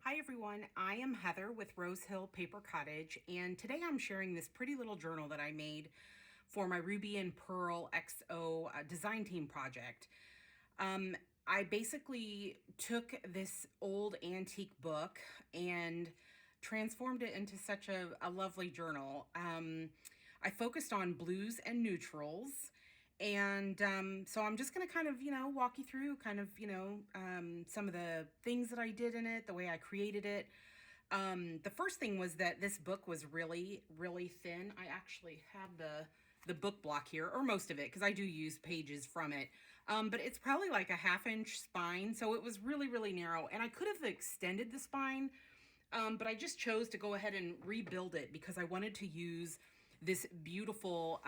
Hi everyone, I am Heather with Rose Hill Paper Cottage, and today I'm sharing this pretty little journal that I made for my Ruby and Pearl XO design team project. Um, I basically took this old antique book and transformed it into such a lovely journal. I focused on blues and neutrals. And so I'm just going to kind of, walk you through kind of, some of the things that I did in it, the way I created it. The first thing was that this book was really, really thin. I actually have the book block here, or most of it, because I do use pages from it. But it's probably like a 1/2 inch spine, so it was really, really narrow. And I could have extended the spine, but I just chose to go ahead and rebuild it because I wanted to use this beautiful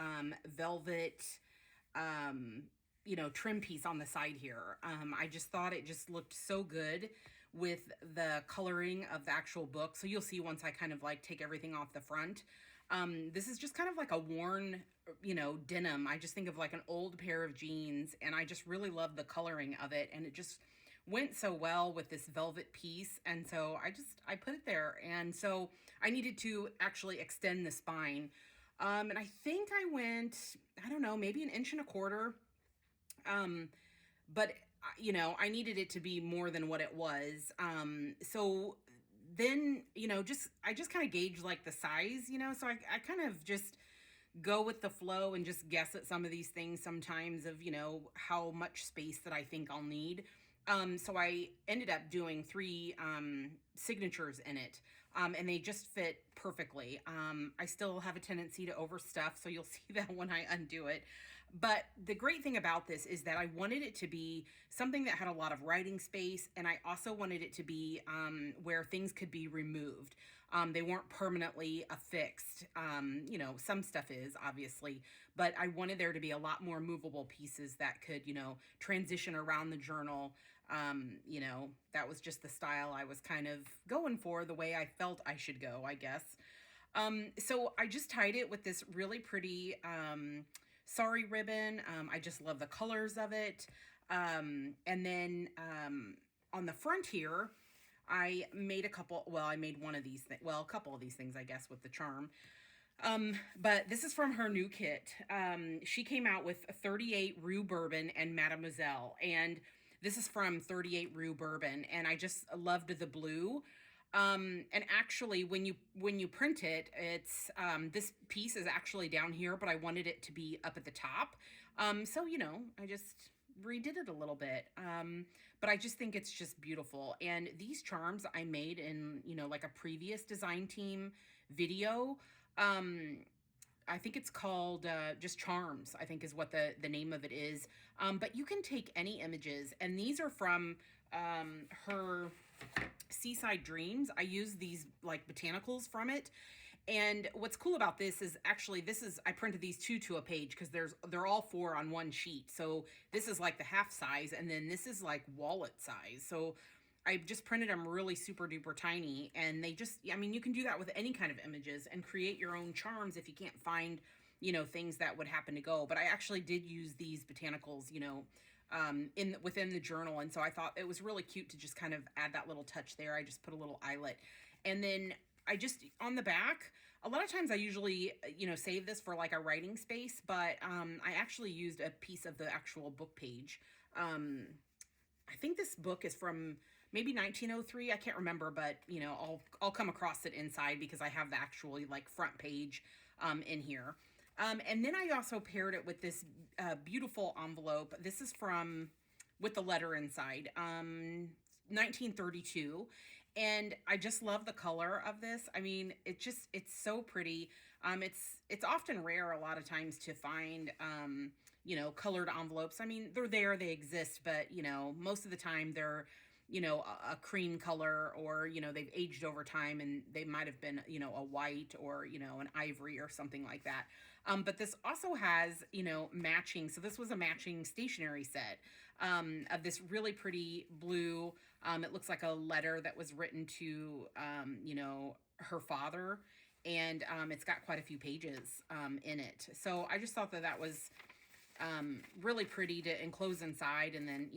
velvet trim piece on the side here. I just thought it just looked so good with the coloring of the actual book. So you'll see once I kind of like take everything off the front. This is just kind of like a worn, denim. I just think of like an old pair of jeans, and I just really love the coloring of it. And it just went so well with this velvet piece. And so I put it there. And so I needed to actually extend the spine. And I think I went, I don't know, maybe 1.25 inches. But I needed it to be more than what it was. So then, I just kind of gauge like the size, so I kind of just go with the flow and just guess at some of these things sometimes of, how much space that I think I'll need. So I ended up doing three signatures in it, and they just fit perfectly. I still have a tendency to overstuff, so you'll see that when I undo it. But the great thing about this is that I wanted it to be something that had a lot of writing space, and I also wanted it to be where things could be removed. They weren't permanently affixed. Some stuff is, obviously, but I wanted there to be a lot more movable pieces that could, transition around the journal. That was just the style I was kind of going for, the way I felt I should go, I guess. So I just tied it with this really pretty sari ribbon. I just love the colors of it. And then on the front here, I made I made one of these a couple of these things, I guess, with the charm. But this is from her new kit. She came out with 38 Rue Bourbon and Mademoiselle, and this is from 38 Rue Bourbon, and I just loved the blue. And actually, when you print it, it's this piece is actually down here, but I wanted it to be up at the top. So I just redid it a little bit. But I just think it's just beautiful. And these charms I made in, like a previous design team video. I think it's called just Charms, I think is what the name of it is. But you can take any images, and these are from her Seaside Dreams. I use these like botanicals from it. And what's cool about this is actually I printed these two to a page because they're all four on one sheet. So this is like the half size, and then this is like wallet size. So I just printed them really super duper tiny, and you can do that with any kind of images and create your own charms if you can't find, things that would happen to go. But I actually did use these botanicals, within the journal. And so I thought it was really cute to just kind of add that little touch there. I just put a little eyelet, and then I just, on the back, a lot of times I usually, save this for like a writing space, but I actually used a piece of the actual book page. I think this book is from maybe 1903. I can't remember, but I'll come across it inside because I have the actually like front page in here. And then I also paired it with this beautiful envelope. This is from with the letter inside. 1932, and I just love the color of this. I mean, it's so pretty. It's often rare a lot of times to find colored envelopes. I mean, they're there, they exist, but most of the time they're a cream color, or they've aged over time and they might have been a white, or an ivory or something like that. But this also has matching, so this was a matching stationery set of this really pretty blue. It looks like a letter that was written to her father, and it's got quite a few pages in it. So I just thought that was really pretty to enclose inside, and then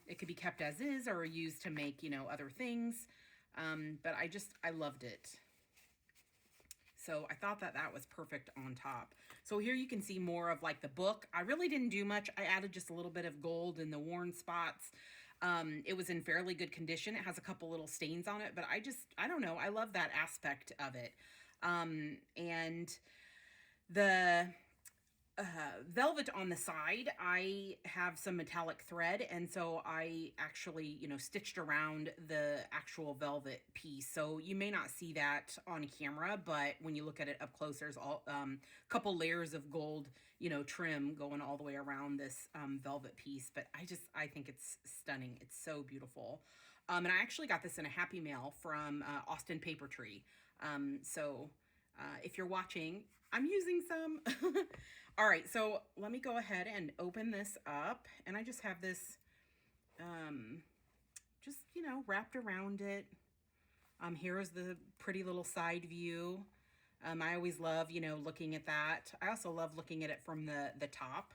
it could be kept as is or used to make other things. But I loved it. So I thought that that was perfect on top. So here you can see more of like the book. I really didn't do much. I added just a little bit of gold in the worn spots. It was in fairly good condition. It has a couple little stains on it, but I don't know. I love that aspect of it. And the velvet on the side, I have some metallic thread, and so I actually, stitched around the actual velvet piece. So you may not see that on camera, but when you look at it up close, there's a couple layers of gold, trim going all the way around this velvet piece. But I think it's stunning. It's so beautiful. And I actually got this in a Happy Mail from Austin Paper Tree. If you're watching, I'm using some. All right, so let me go ahead and open this up. And I just have this, wrapped around it. Here's the pretty little side view. I always love, looking at that. I also love looking at it from the top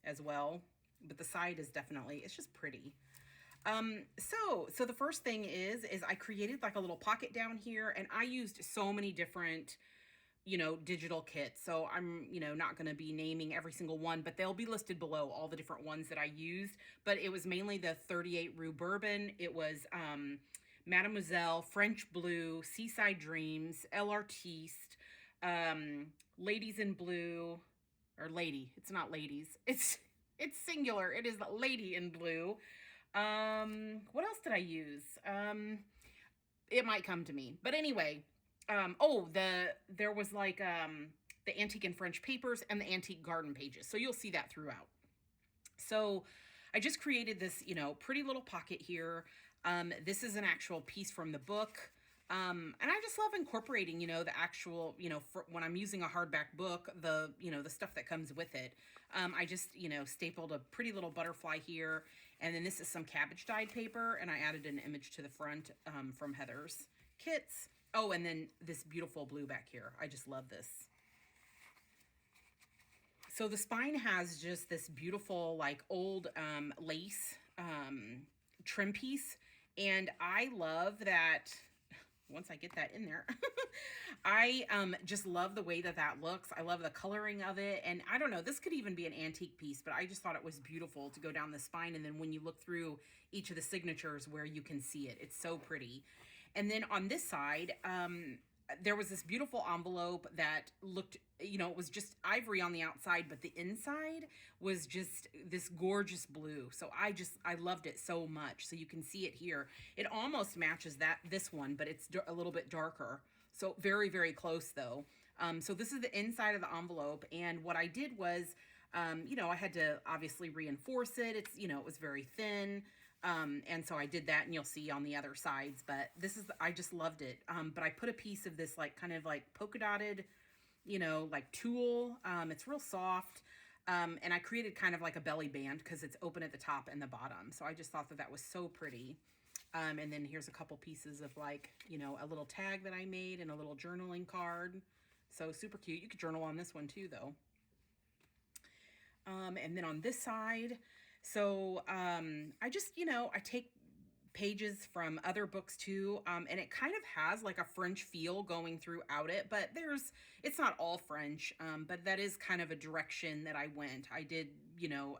as well. But the side is definitely, it's just pretty. So the first thing is I created like a little pocket down here, and I used so many different, digital kits. So I'm, not going to be naming every single one, but they'll be listed below, all the different ones that I used. But it was mainly the 38 Rue Bourbon. It was, Mademoiselle, French Bleu, Seaside Dreams, L'Artiste, Ladies in Blue, or Lady. It's not ladies. It's singular. It is Lady in Blue. What else did I use? It might come to me. But anyway, there was like the Antique and French papers and the Antique Garden pages. So you'll see that throughout. So I just created this, pretty little pocket here. This is an actual piece from the book. And I just love incorporating, the actual, when I'm using a hardback book, the stuff that comes with it. I just, stapled a pretty little butterfly here. And then this is some cabbage dyed paper. And I added an image to the front from Heather's kits. Oh, and then this beautiful blue back here. I just love this. So the spine has just this beautiful, like, old lace trim piece. And I love that. Once I get that in there, I just love the way that that looks. I love the coloring of it. And I don't know, this could even be an antique piece, but I just thought it was beautiful to go down the spine. And then when you look through each of the signatures where you can see it, it's so pretty. And then on this side, there was this beautiful envelope that looked, it was just ivory on the outside, but the inside was just this gorgeous blue. So I loved it so much. So you can see it here. It almost matches this one, but it's a little bit darker. So very, very close though. So this is the inside of the envelope. And what I did was, I had to obviously reinforce it. It's, it was very thin. And so I did that, and you'll see on the other sides, but I just loved it. But I put a piece of this, like, kind of like polka dotted, like tulle. It's real soft. And I created kind of like a belly band because it's open at the top and the bottom. So I just thought that that was so pretty. And then here's a couple pieces of, like, a little tag that I made and a little journaling card. So super cute. You could journal on this one too, though. And then on this side, so I just, I take pages from other books too, and it kind of has like a French feel going throughout it, but it's not all French, but that is kind of a direction that I went. I did,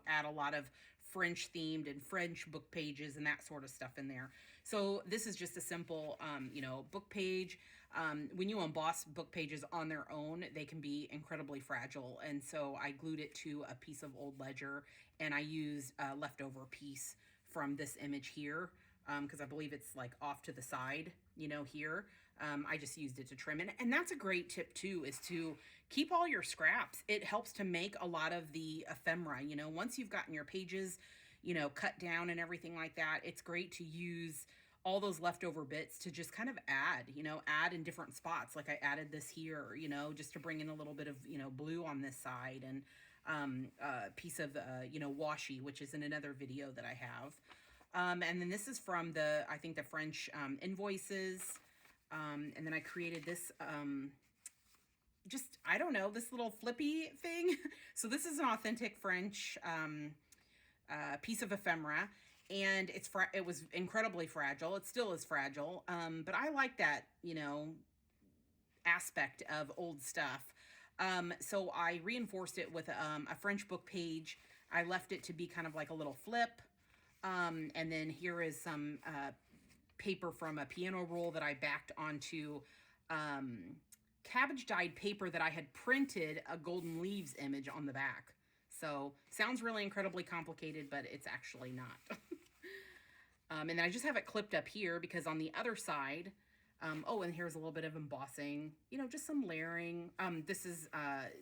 add a lot of French themed and French book pages and that sort of stuff in there. So this is just a simple, book page. When you emboss book pages on their own, they can be incredibly fragile. And so I glued it to a piece of old ledger, and I used a leftover piece from this image here, because I believe it's like off to the side, here. I just used it to trim it. And that's a great tip too, is to keep all your scraps. It helps to make a lot of the ephemera, once you've gotten your pages, cut down and everything like that. It's great to use all those leftover bits to just kind of add in different spots. Like I added this here, just to bring in a little bit of, blue on this side, and a piece of, washi, which is in another video that I have. And then this is from I think the French Invoices. And then I created this, I don't know, this little flippy thing. So this is an authentic French piece of ephemera. and it was incredibly fragile. It still is fragile. But I like that, aspect of old stuff. So I reinforced it with a French book page. I left it to be kind of like a little flip. And then here is some paper from a piano roll that I backed onto cabbage dyed paper that I had printed a golden leaves image on the back. So sounds really incredibly complicated, but it's actually not. And then I just have it clipped up here because on the other side, oh, and here's a little bit of embossing, just some layering. This is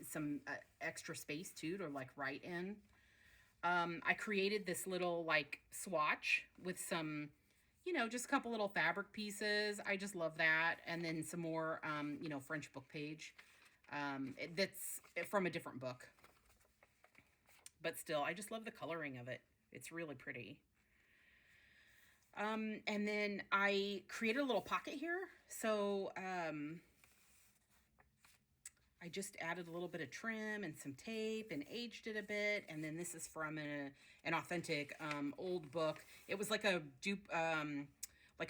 some extra space too to like write in. I created this little like swatch with some, just a couple little fabric pieces. I just love that. And then some more, French book page that's from a different book. But still, I just love the coloring of it. It's really pretty. And then I created a little pocket here. So I just added a little bit of trim and some tape and aged it a bit. And then this is from an authentic old book. It was like a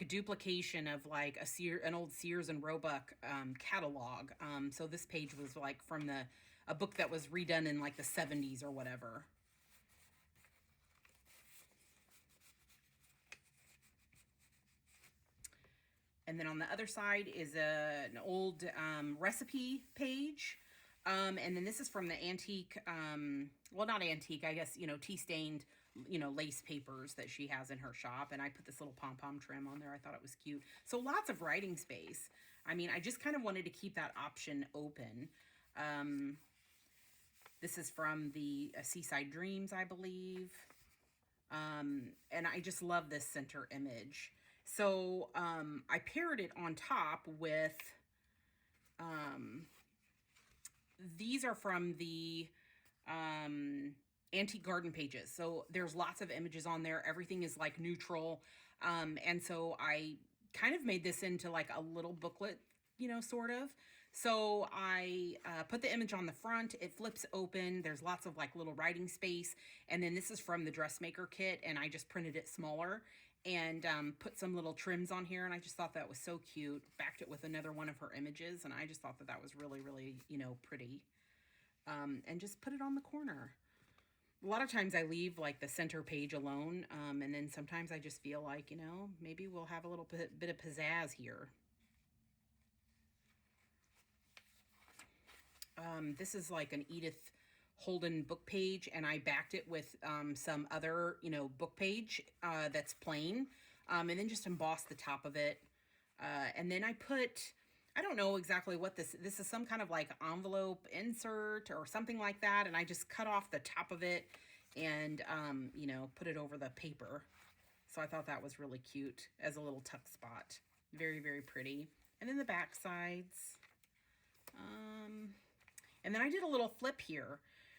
duplication of like an old Sears and Roebuck catalog. So this page was like from a book that was redone in like the 70s or whatever. And then on the other side is an old recipe page. And then this is from the antique, well, not antique, I guess, tea-stained, lace papers that she has in her shop. And I put this little pom-pom trim on there. I thought it was cute. So lots of writing space. I mean, I just kind of wanted to keep that option open. This is from the Seaside Dreams, I believe. And I just love this center image. So I paired it on top with, these are from the antique garden pages. So there's lots of images on there. Everything is like neutral. And so I kind of made this into like a little booklet, sort of. So I put the image on the front. It flips open. There's lots of like little writing space. And then this is from the dressmaker kit, and I just printed it smaller and put some little trims on here. And I just thought that was so cute. Backed it with another one of her images, and I just thought that that was really, really, pretty. And just put it on the corner. A lot of times I leave like the center page alone, and then sometimes I just feel like, maybe we'll have a little bit of pizzazz here. This is like an Edith Holden book page, and I backed it with some other, book page that's plain, and then just embossed the top of it. And then I don't know exactly what this is, some kind of like envelope insert or something like that, and I just cut off the top of it and, put it over the paper. So I thought that was really cute as a little tuck spot. Very, very pretty. And then the back sides. And then I did a little flip here.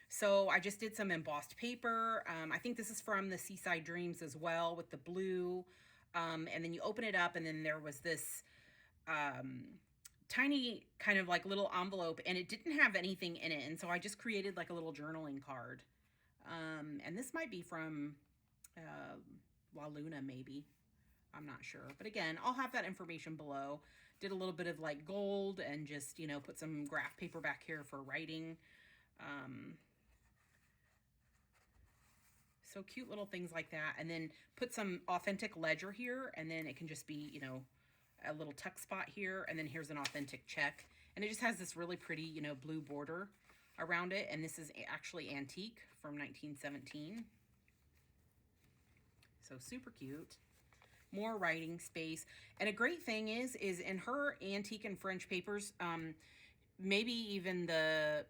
So I just did some embossed paper. I think this is from the Seaside Dreams as well with the blue. And then you open it up, and then there was this tiny kind of like little envelope, and it didn't have anything in it. And so I just created like a little journaling card. And this might be from La Luna, maybe. I'm not sure. But again, I'll have that information below. Did a little bit of like gold and just, put some graph paper back here for writing. So cute little things like that. And then put some authentic ledger here, and then it can just be, a little tuck spot here. And then here's an authentic check. And it just has this really pretty, blue border around it. And this is actually antique from 1917. So super cute. More writing space. And a great thing is in her antique and French papers, maybe even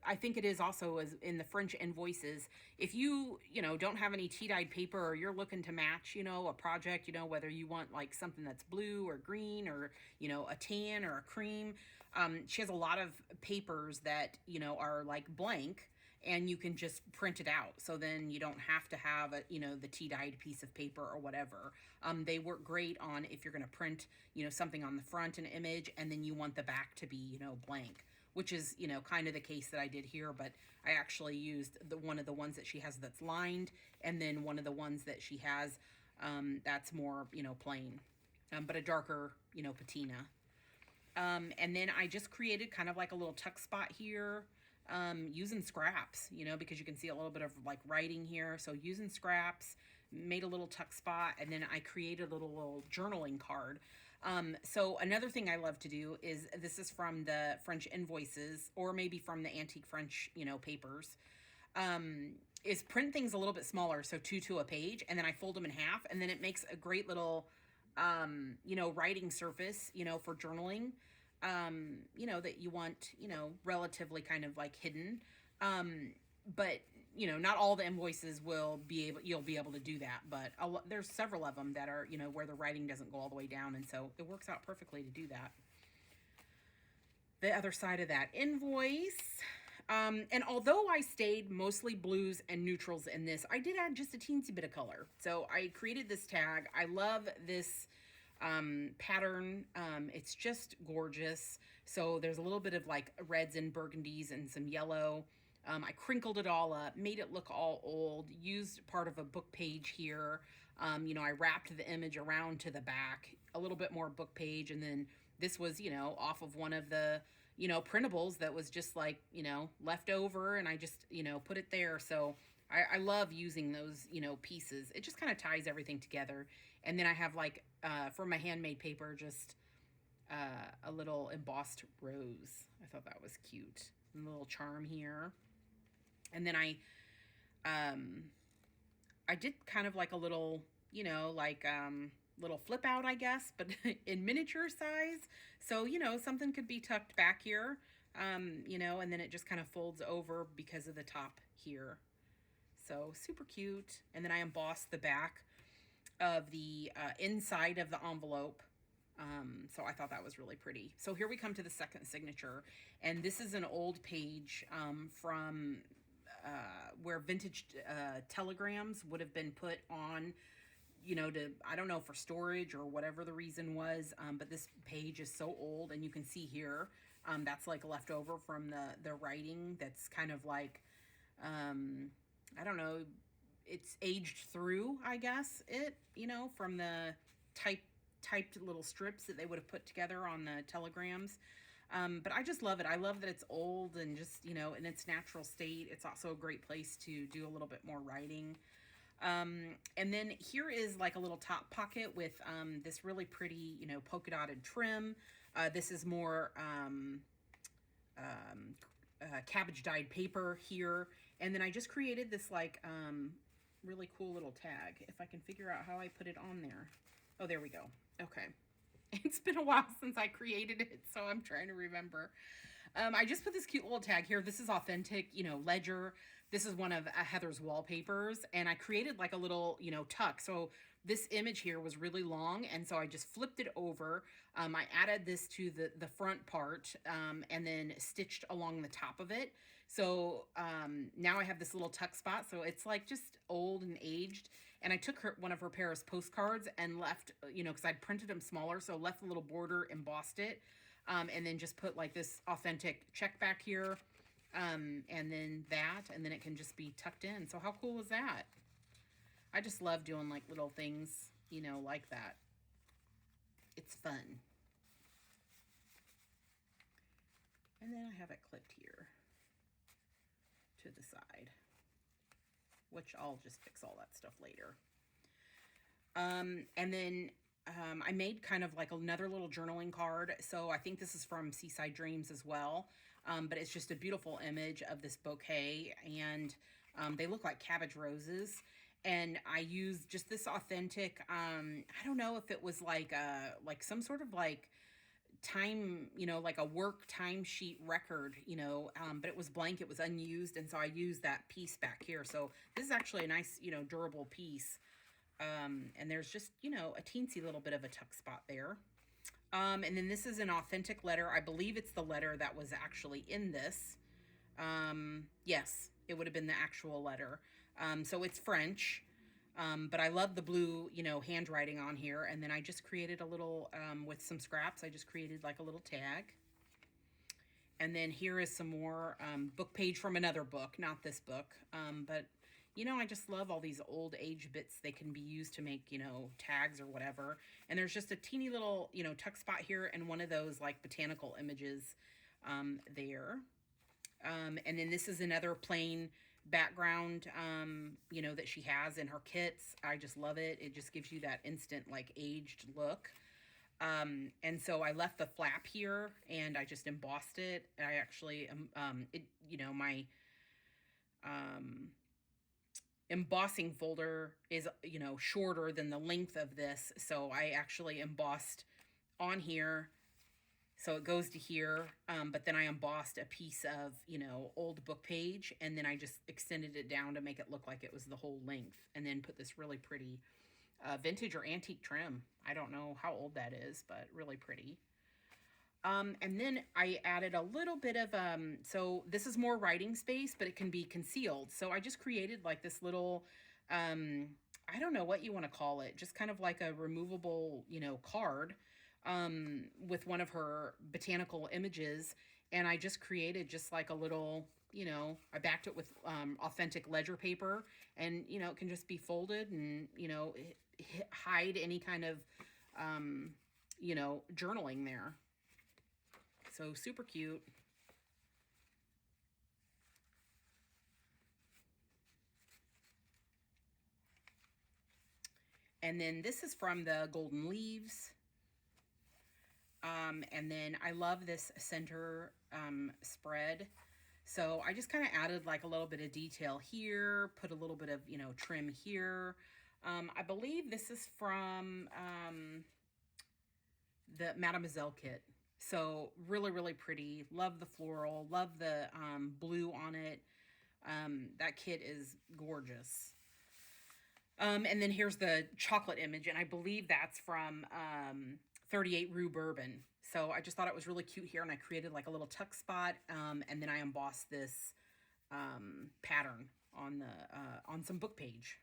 I think it is also as in the French Invoices, if you, don't have any tea-dyed paper, or you're looking to match, a project, whether you want like something that's blue or green or, a tan or a cream, she has a lot of papers that, are like blank, and you can just print it out. So then you don't have to have the tea-dyed piece of paper or whatever. They work great on if you're going to print, something on the front, an image, and then you want the back to be, blank, which is, kind of the case that I did here. But I actually used one of the ones that she has that's lined, and then one of the ones that she has That's more, plain, but a darker, patina. And then I just created kind of like a little tuck spot here, using scraps, because you can see a little bit of like writing here. So using scraps, made a little tuck spot, and then I created a little journaling card. So another thing I love to do is, this is from the French Invoices, or maybe from the Antique French, papers, is print things a little bit smaller, so 2 to a page, and then I fold them in half, and then it makes a great little, writing surface, for journaling, that you want, relatively kind of like hidden. But, not all the invoices you'll be able to do that, but there's several of them that are, where the writing doesn't go all the way down, and so it works out perfectly to do that. The other side of that invoice. And although I stayed mostly blues and neutrals in this, I did add just a teensy bit of color. So I created this tag. I love this pattern. It's just gorgeous. So there's a little bit of like reds and burgundies and some yellow. I crinkled it all up, made it look all old, used part of a book page here. I wrapped the image around to the back, a little bit more book page, and then this was, off of one of the, printables that was just like, left over, and I just, put it there. So I love using those, pieces. It just kind of ties everything together. And then I have like, for my handmade paper, just a little embossed rose. I thought that was cute. And a little charm here. And then I did kind of like a little, little flip out, I guess, but in miniature size. So, something could be tucked back here, and then it just kind of folds over because of the top here. So super cute. And then I embossed the back of the inside of the envelope. So I thought that was really pretty. So here we come to the second signature, and this is an old page from where vintage telegrams would have been put on, I don't know, for storage or whatever the reason was, but this page is so old, and you can see here, that's like left over from the writing that's kind of like, I don't know, it's aged through, I guess, from the typed little strips that they would have put together on the telegrams. But I just love it. I love that it's old and just, in its natural state. It's also a great place to do a little bit more writing. And then here is like a little top pocket with this really pretty, polka dotted trim. This is more cabbage dyed paper here. And then I just created this like really cool little tag. If I can figure out how I put it on there. Oh, there we go. Okay. It's been a while since I created it, so I'm trying to remember. I just put this cute little tag here. This is authentic, ledger. This is one of Heather's wallpapers, and I created like a little, tuck. So this image here was really long, and so I just flipped it over. I added this to the front part, and then stitched along the top of it. So now I have this little tuck spot. So it's like just old and aged. And I took one of her Paris postcards and left, because I'd printed them smaller, so left a little border, embossed it, and then just put like this authentic check back here, and then that, and then it can just be tucked in. So how cool is that? I just love doing like little things, like that. It's fun. And then I have it clipped here to the side, which I'll just fix all that stuff later. And then I made kind of like another little journaling card. So I think this is from Seaside Dreams as well. But it's just a beautiful image of this bouquet, and they look like cabbage roses. And I used just this authentic, I don't know if it was like some sort of like time, like a work timesheet record, but it was blank, it was unused, and so I used that piece back here. So this is actually a nice, durable piece. And there's just, a teensy little bit of a tuck spot there. And then this is an authentic letter. I believe it's the letter that was actually in this. Yes, it would have been the actual letter. So it's French. But I love the blue, handwriting on here. And then I just created a little, with some scraps, I just created like a little tag. And then here is some more book page from another book, not this book. But, I just love all these old age bits. They can be used to make, tags or whatever. And there's just a teeny little, tuck spot here and one of those like botanical images there. And then this is another plain background, that she has in her kits. I just love it. It just gives you that instant like aged look. And so I left the flap here and I just embossed it. I actually, my embossing folder is, shorter than the length of this. So I actually embossed on here. So it goes to here, but then I embossed a piece of, old book page, and then I just extended it down to make it look like it was the whole length, and then put this really pretty vintage or antique trim. I don't know how old that is, but really pretty. And then I added a little bit of, so this is more writing space, but it can be concealed. So I just created like this little, I don't know what you want to call it, just kind of like a removable, card with one of her botanical images. And I just created just like a little, I backed it with authentic ledger paper, and, it can just be folded and, hide any kind of, journaling there. So super cute. And then this is from the Golden Leaves. And then I love this center spread. So I just kind of added like a little bit of detail here, put a little bit of, trim here. I believe this is from the Mademoiselle kit. So really, really pretty. Love the floral, love the blue on it. That kit is gorgeous. And then here's the chocolate image, and I believe that's from 38 Rue Bourbon. So I just thought it was really cute here, and I created like a little tuck spot, and then I embossed this pattern on some book page.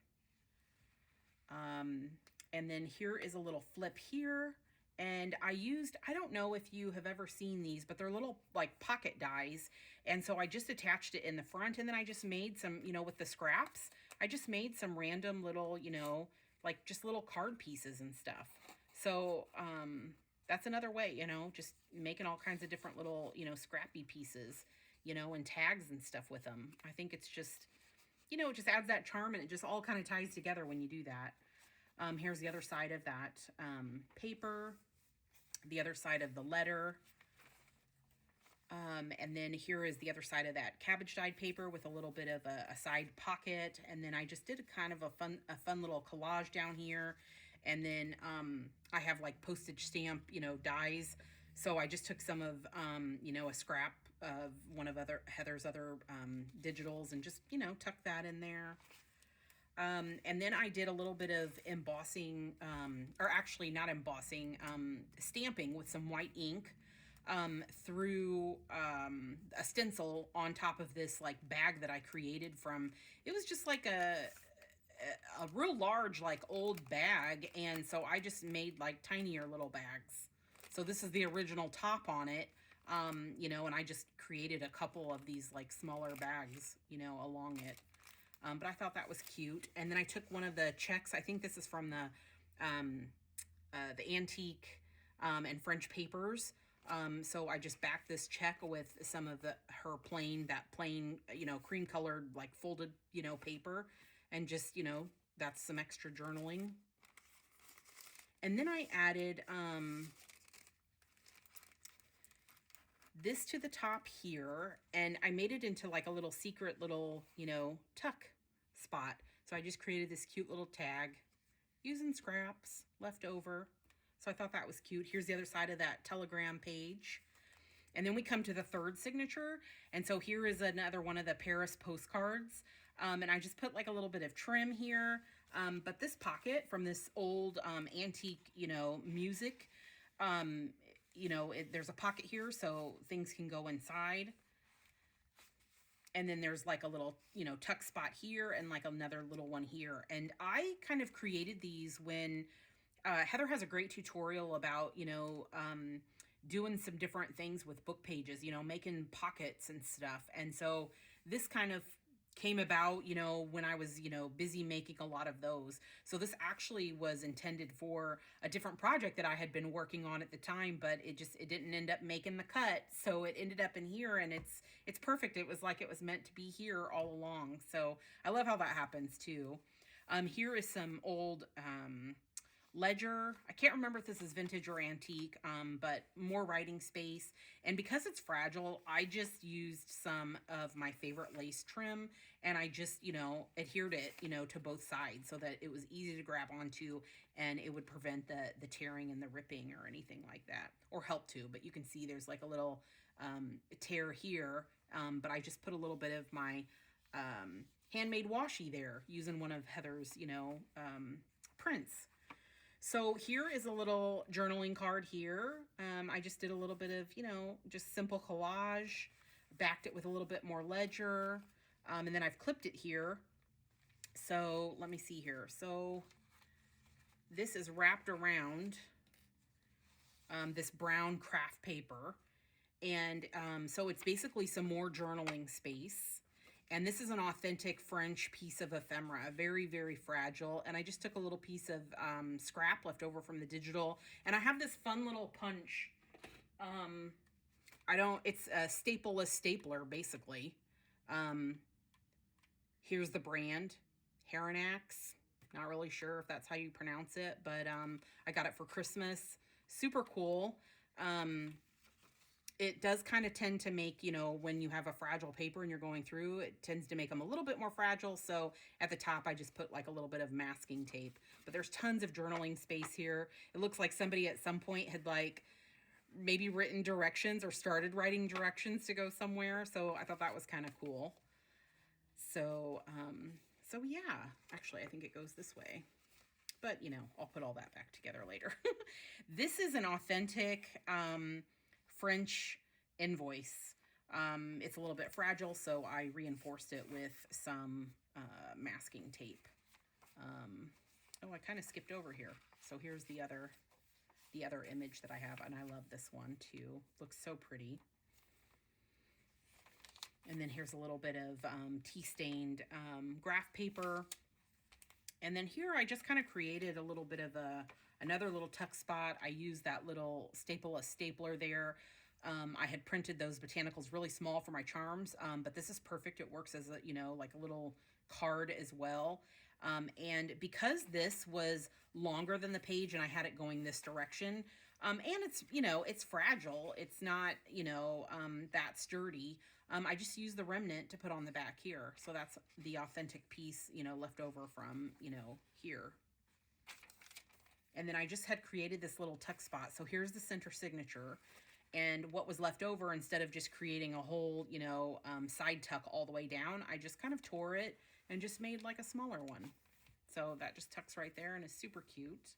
And then here is a little flip here, and I don't know if you have ever seen these, but they're little like pocket dies, and so I just attached it in the front, and then I just made some, with the scraps, I just made some random little, like just little card pieces and stuff. So that's another way, just making all kinds of different little, scrappy pieces, and tags and stuff with them. I think it's just, it just adds that charm, and it just all kind of ties together when you do that. Here's the other side of that paper, the other side of the letter. And then here is the other side of that cabbage dyed paper with a little bit of a side pocket. And then I just did a kind of a fun little collage down here. And then I have like postage stamp, dies. So I just took some of, a scrap of one of Heather's other digitals and just, tucked that in there. And then I did a little bit of embossing, or actually not embossing, stamping with some white ink through a stencil on top of this like bag that I created from, it was just like a real large like old bag, and so I just made like tinier little bags. So this is the original top on it, and I just created a couple of these like smaller bags, along it. But I thought that was cute. And then I took one of the checks. I think this is from the antique and French papers. So I just backed this check with some of her plain, cream colored, like folded, paper, and just, that's some extra journaling. And then I added, this to the top here, and I made it into like a little secret little, tuck spot. So I just created this cute little tag using scraps left over. So I thought that was cute. Here's the other side of that telegram page. And then we come to the third signature. And so here is another one of the Paris postcards. And I just put like a little bit of trim here. But this pocket from this old antique, music, there's a pocket here so things can go inside. And then there's like a little, tuck spot here and like another little one here. And I kind of created these when Heather has a great tutorial about, doing some different things with book pages, making pockets and stuff. And so this kind of came about, you know, when I was, you know, busy making a lot of those. So this actually was intended for a different project that I had been working on at the time, but it didn't end up making the cut. So it ended up in here, and it's perfect. It was like it was meant to be here all along. So I love how that happens too. Here is some old ledger. I can't remember if this is vintage or antique, but more writing space. And because it's fragile, I just used some of my favorite lace trim, and I just, you know, adhered it, you know, to both sides so that it was easy to grab onto, and it would prevent the tearing and the ripping or anything like that, or help to. But you can see there's like a little tear here, but I just put a little bit of my handmade washi there using one of Heather's, you know, prints. So here is a little journaling card here. I just did a little bit of, you know, just simple collage, backed it with a little bit more ledger, and then I've clipped it here. So let me see here. So this is wrapped around this brown craft paper. And so it's basically some more journaling space. And this is an authentic French piece of ephemera, very, very fragile. And I just took a little piece of scrap left over from the digital. And I have this fun little punch. It's a stapleless stapler, basically. Here's the brand, Heranax. Not really sure if that's how you pronounce it, but I got it for Christmas. Super cool. It does kind of tend to make, you know, when you have a fragile paper and you're going through, it tends to make them a little bit more fragile. So at the top, I just put like a little bit of masking tape. But there's tons of journaling space here. It looks like somebody at some point had like maybe written directions or started writing directions to go somewhere. So I thought that was kind of cool. So, so yeah, actually, I think it goes this way. But, you know, I'll put all that back together later. This is an authentic French invoice. It's a little bit fragile, so I reinforced it with some masking tape. Oh, I kind of skipped over here. So here's the other image that I have, and I love this one too. Looks so pretty. And then here's a little bit of tea-stained graph paper. And then here I just kind of created a little bit of another little tuck spot. I used that little stapleless stapler there. I had printed those botanicals really small for my charms, but this is perfect. It works as a, you know, like a little card as well. And because this was longer than the page and I had it going this direction, and it's, you know, it's fragile. It's not, you know, that sturdy. I just used the remnant to put on the back here. So that's the authentic piece, you know, left over from, you know, here. And then I just had created this little tuck spot. So here's the center signature. And what was left over, instead of just creating a whole, you know, side tuck all the way down, I just kind of tore it and just made like a smaller one. So that just tucks right there and is super cute.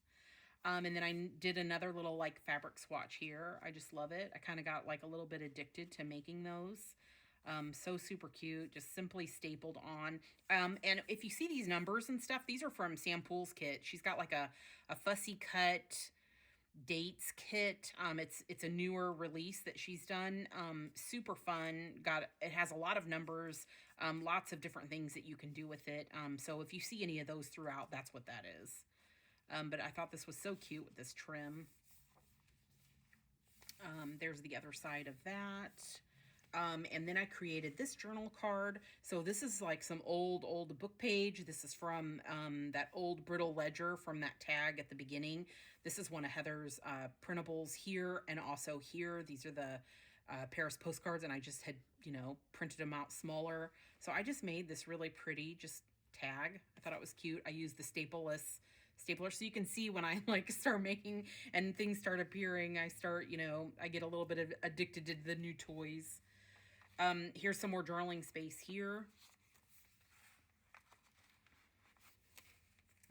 And then I did another little like fabric swatch here. I just love it. I kind of got like a little bit addicted to making those. So super cute, just simply stapled on. And if you see these numbers and stuff, these are from Sam Poole's kit. She's got like a fussy cut dates kit. It's a newer release that she's done. Super fun. It has a lot of numbers, lots of different things that you can do with it. So if you see any of those throughout, that's what that is. But I thought this was so cute with this trim. There's the other side of that. And then I created this journal card. So this is like some old book page. This is from that old brittle ledger from that tag at the beginning. This is one of Heather's printables here and also here. These are the Paris postcards, and I just had, you know, printed them out smaller. So I just made this really pretty just tag. I thought it was cute. I used the stapleless stapler, so you can see when I like start making and things start appearing, I start, you know, I get a little bit of addicted to the new toys. Here's some more journaling space here.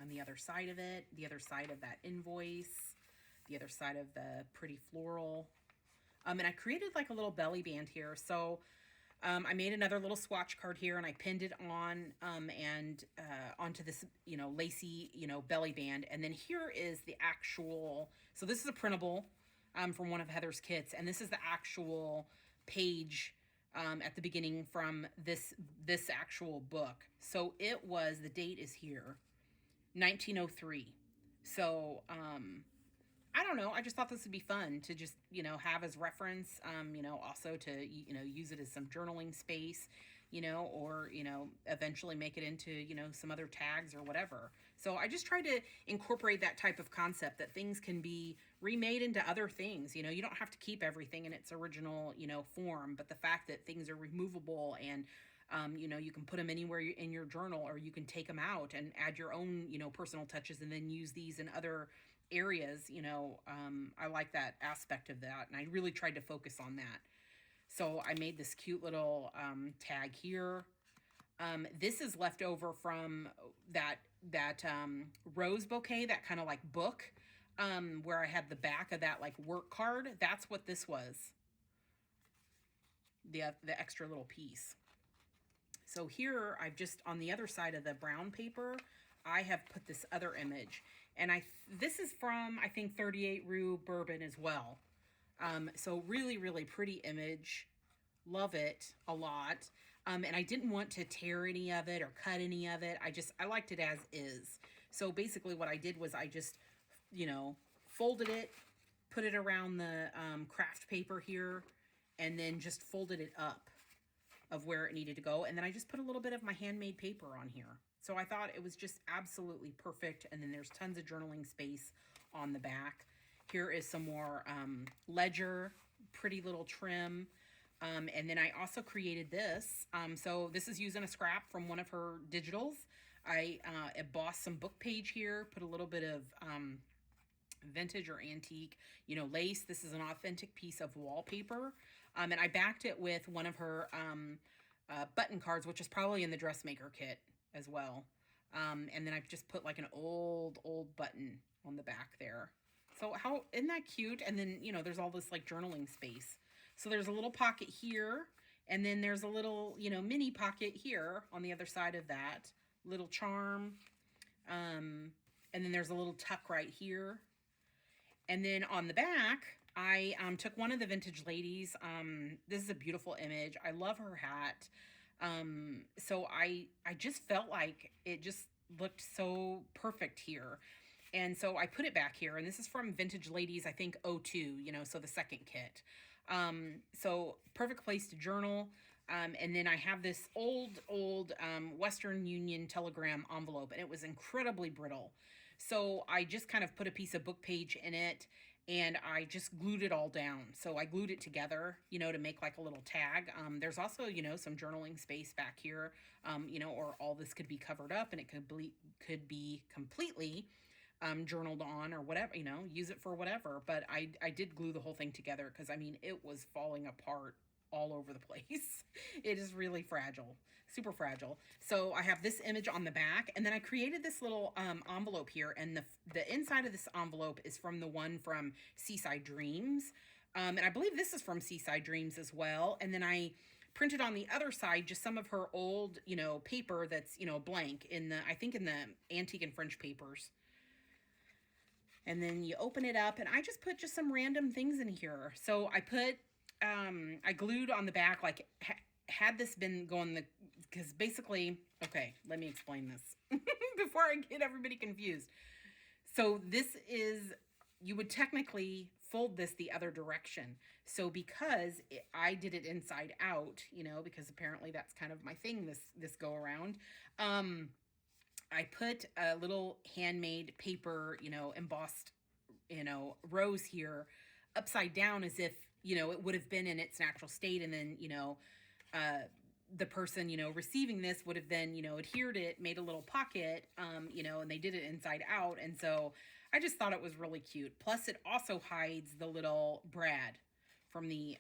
On the other side of it, the other side of that invoice, the other side of the pretty floral. And I created like a little belly band here. So I made another little swatch card here, and I pinned it on onto this, you know, lacy, you know, belly band. And then here is the actual, so this is a printable from one of Heather's kits, and this is the actual page at the beginning from this actual book. So it was, the date is here, 1903. So I don't know. I just thought this would be fun to just, have as reference, also to, use it as some journaling space, or, eventually make it into, some other tags or whatever. So I just try to incorporate that type of concept that things can be remade into other things. You don't have to keep everything in its original, form, but the fact that things are removable and you can put them anywhere in your journal, or you can take them out and add your own, personal touches and then use these in other areas. I like that aspect of that. And I really tried to focus on that. So I made this cute little tag here. This is left over from that rose bouquet, that kind of like book, where I had the back of that like work card. That's what this was. The extra little piece. So here I've just, on the other side of the brown paper, I have put this other image. And this is from, I think, 38 Rue Bourbon as well. So really, really pretty image. Love it a lot. And I didn't want to tear any of it or cut any of it. I liked it as is. So basically what I did was I just, folded it, put it around the craft paper here, and then just folded it up of where it needed to go. And then I just put a little bit of my handmade paper on here. So I thought it was just absolutely perfect. And then there's tons of journaling space on the back. Here is some more ledger, pretty little trim. And then I also created this. So this is using a scrap from one of her digitals. I embossed some book page here, put a little bit of vintage or antique, lace. This is an authentic piece of wallpaper. And I backed it with one of her button cards, which is probably in the dressmaker kit as well. And then I've just put like an old button on the back there. So isn't that cute? And then, there's all this like journaling space. So there's a little pocket here, and then there's a little, mini pocket here on the other side of that little charm. And then there's a little tuck right here. And then on the back, I took one of the vintage ladies. This is a beautiful image. I love her hat. So I just felt like it just looked so perfect here. And so I put it back here, and this is from Vintage Ladies, I think 02, so the second kit. So perfect place to journal. And then I have this old Western Union telegram envelope, and it was incredibly brittle. So I just kind of put a piece of book page in it, and I just glued it all down. So I glued it together, to make like a little tag. There's also, some journaling space back here, or all this could be covered up, and it could be completely journaled on or whatever, use it for whatever. But I did glue the whole thing together because, it was falling apart all over the place. It is really fragile, super fragile. So I have this image on the back, and then I created this little envelope here, and the inside of this envelope is from the one from Seaside Dreams. And I believe this is from Seaside Dreams as well. And then I printed on the other side just some of her old, paper that's, blank I think in the antique and French papers. And then you open it up, and I just put just some random things in here. So I put, I glued on the back, like, had this been going because basically, okay, let me explain this before I get everybody confused. So this is, you would technically fold this the other direction. So because I did it inside out, because apparently that's kind of my thing this go around, I put a little handmade paper, embossed, rose here upside down as if, it would have been in its natural state. And then, the person, receiving this would have then, adhered it, made a little pocket, and they did it inside out. And so I just thought it was really cute. Plus it also hides the little brad from the,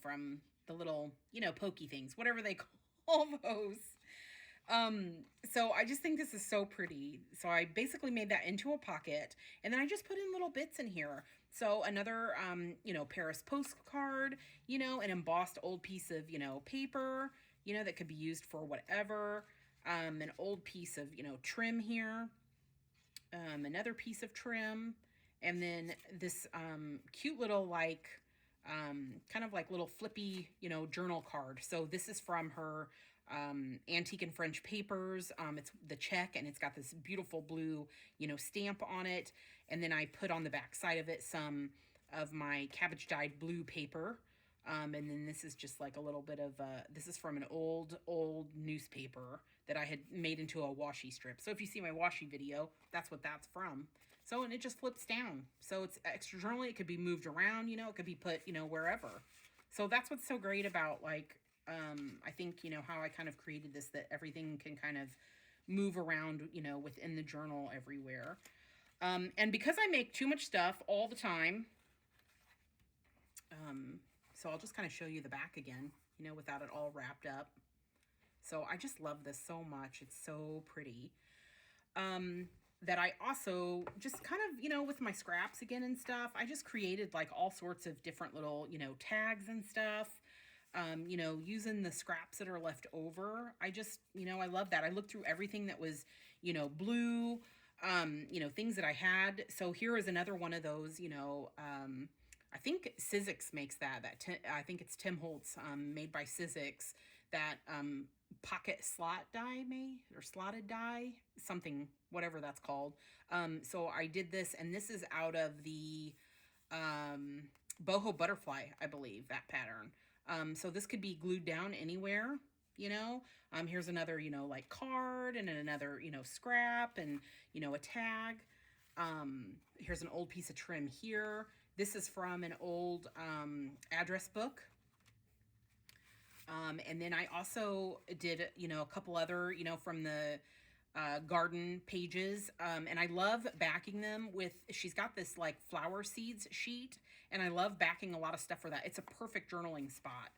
from the little, pokey things, whatever they call those. So I just think this is so pretty. So I basically made that into a pocket, and then I just put in little bits in here. So another, Paris postcard, an embossed old piece of, paper, that could be used for whatever. An old piece of, trim here. Another piece of trim. And then this, cute little, like, kind of like little flippy, journal card. So this is from her Antique and French Papers. It's the check, and it's got this beautiful blue, stamp on it. And then I put on the back side of it some of my cabbage dyed blue paper. And then this is just like a little bit of, this is from an old newspaper that I had made into a washi strip. So if you see my washi video, that's what that's from. So, and it just flips down. So it's extra journaling. It could be moved around, it could be put, wherever. So that's what's so great about, like, I think, how I kind of created this, that everything can kind of move around, within the journal everywhere. And because I make too much stuff all the time, so I'll just kind of show you the back again, without it all wrapped up. So I just love this so much. It's so pretty. That I also just kind of, with my scraps again and stuff, I just created like all sorts of different little, tags and stuff. Using the scraps that are left over. I just, I love that. I looked through everything that was, blue, things that I had. So here is another one of those, I think Sizzix makes that. I think it's Tim Holtz, made by Sizzix, that pocket slot die or slotted die, something, whatever that's called. So I did this, and this is out of the boho butterfly, I believe, that pattern. So this could be glued down anywhere. Here's another, like card, and another, scrap, and, a tag. Here's an old piece of trim here. This is from an old address book. And then I also did, a couple other, from the garden pages. And I love backing them with, she's got this like flower seeds sheet, and I love backing a lot of stuff for that. It's a perfect journaling spot.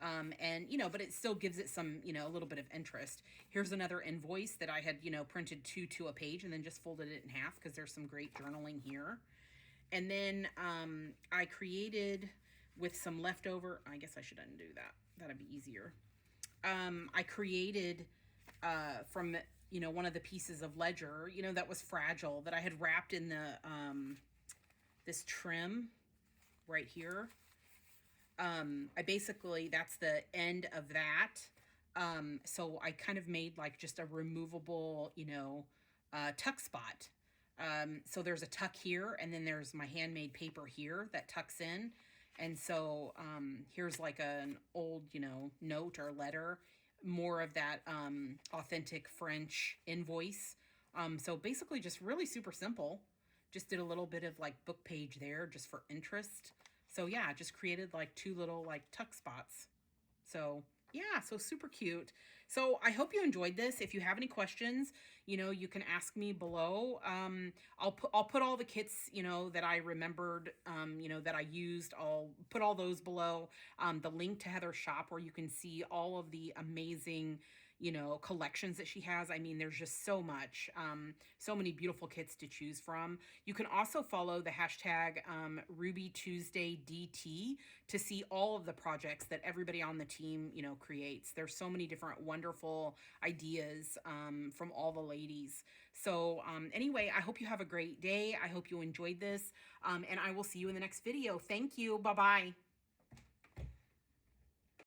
And, but it still gives it some, a little bit of interest. Here's another invoice that I had, printed two to a page and then just folded it in half, because there's some great journaling here. And then I created with some leftover, I guess I should undo that. That'd be easier. I created from, one of the pieces of ledger, that was fragile, that I had wrapped in the, this trim right here. I basically, that's the end of that. So I kind of made like just a removable, tuck spot. So there's a tuck here, and then there's my handmade paper here that tucks in. And so here's like an old, note or letter, more of that authentic French invoice. So basically just really super simple. Just did a little bit of like book page there just for interest. So yeah, just created like two little like tuck spots. So yeah, so super cute. So I hope you enjoyed this. If you have any questions, you can ask me below. I'll put all the kits, that I remembered, that I used. I'll put all those below. The link to Heather's shop, where you can see all of the amazing, collections that she has. I mean, there's just so much, so many beautiful kits to choose from. You can also follow the hashtag RubyTuesdayDT to see all of the projects that everybody on the team, creates. There's so many different wonderful ideas from all the ladies. So anyway, I hope you have a great day. I hope you enjoyed this, and I will see you in the next video. Thank you. Bye-bye.